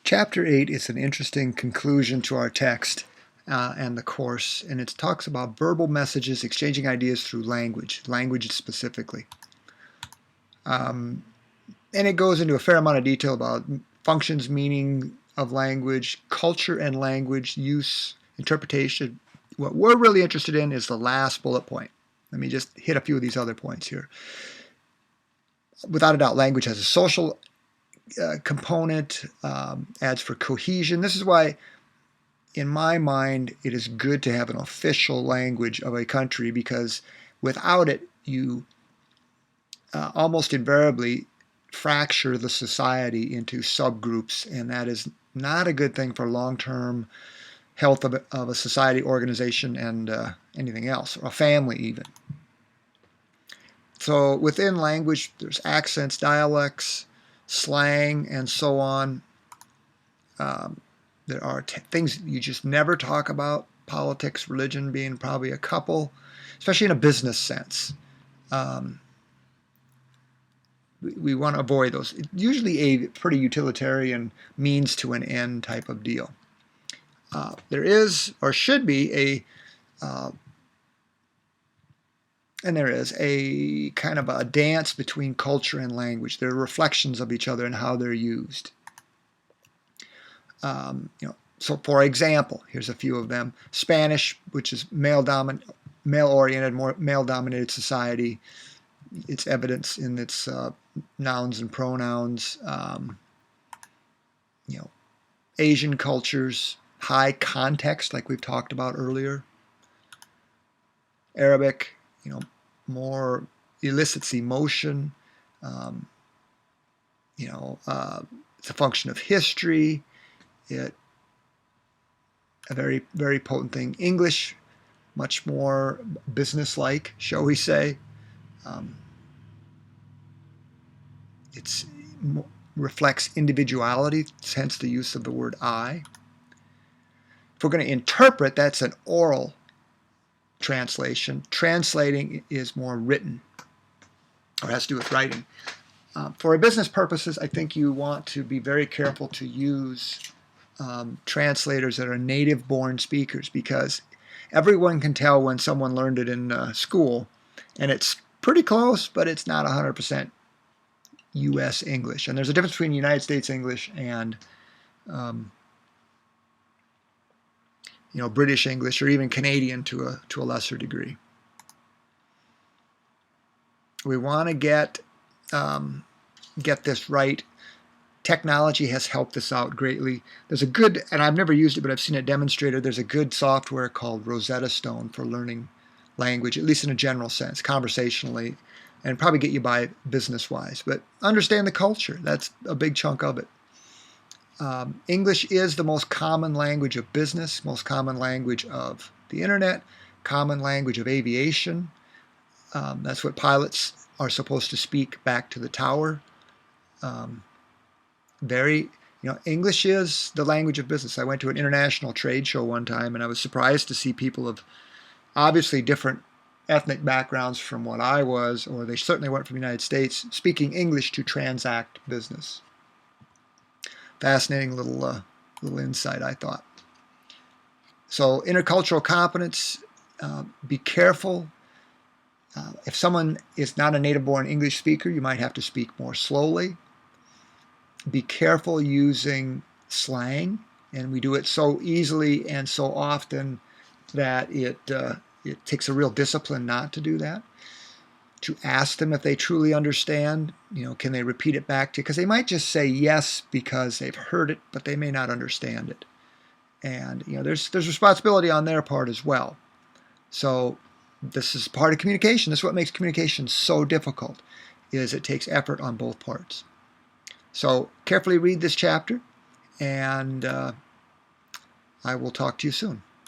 Chapter 8 is an interesting conclusion to our text and the course, and it talks about verbal messages, exchanging ideas through language specifically. And it goes into a fair amount of detail about functions, meaning of language, culture and language, use, interpretation. What we're really interested in is the last bullet point. Let me just hit a few of these other points here. Without a doubt, language has a social component, adds for cohesion. This is why, in my mind, it is good to have an official language of a country, because without it, you almost invariably fracture the society into subgroups, and that is not a good thing for long-term health of a society, organization, and anything else, or a family even. So within language, there's accents, dialects, slang, and so on. There are things you just never talk about, politics, religion being probably a couple, especially in a business sense. We want to avoid those. It's usually a pretty utilitarian means to an end type of deal. There is, or should be, and there is a kind of a dance between culture and language. They're reflections of each other and how they're used. So for example, here's a few of them. Spanish, which is male-oriented, more male-dominated society. It's evidence in its nouns and pronouns. Asian cultures, high context, like we've talked about earlier. Arabic, more elicits emotion. It's a function of history. A very, very potent thing. English, much more business-like, shall we say. It reflects individuality, hence the use of the word I. If we're going to interpret, that's an oral translation. Translating is more written, or has to do with writing. For business purposes, I think you want to be very careful to use translators that are native-born speakers, because everyone can tell when someone learned it in school, and it's pretty close, but it's not 100% U.S. English. And there's a difference between United States English and British English, or even Canadian to a lesser degree. We want to get this right. Technology has helped us out greatly. There's a good, and I've never used it, but I've seen it demonstrated. There's a good software called Rosetta Stone for learning language, at least in a general sense, conversationally, and probably get you by business-wise. But understand the culture. That's a big chunk of it. English is the most common language of business, most common language of the internet, common language of aviation. That's what pilots are supposed to speak back to the tower. English is the language of business. I went to an international trade show one time, and I was surprised to see people of obviously different ethnic backgrounds from what I was, or they certainly weren't from the United States, speaking English to transact business. Fascinating little insight, I thought. So intercultural competence, be careful. If someone is not a native-born English speaker, you might have to speak more slowly. Be careful using slang, and we do it so easily and so often that it takes a real discipline not to do that. To ask them if they truly understand, can they repeat it back to you? Because they might just say yes because they've heard it, but they may not understand it. And there's responsibility on their part as well. So this is part of communication. This is what makes communication so difficult, is it takes effort on both parts. So carefully read this chapter, and I will talk to you soon.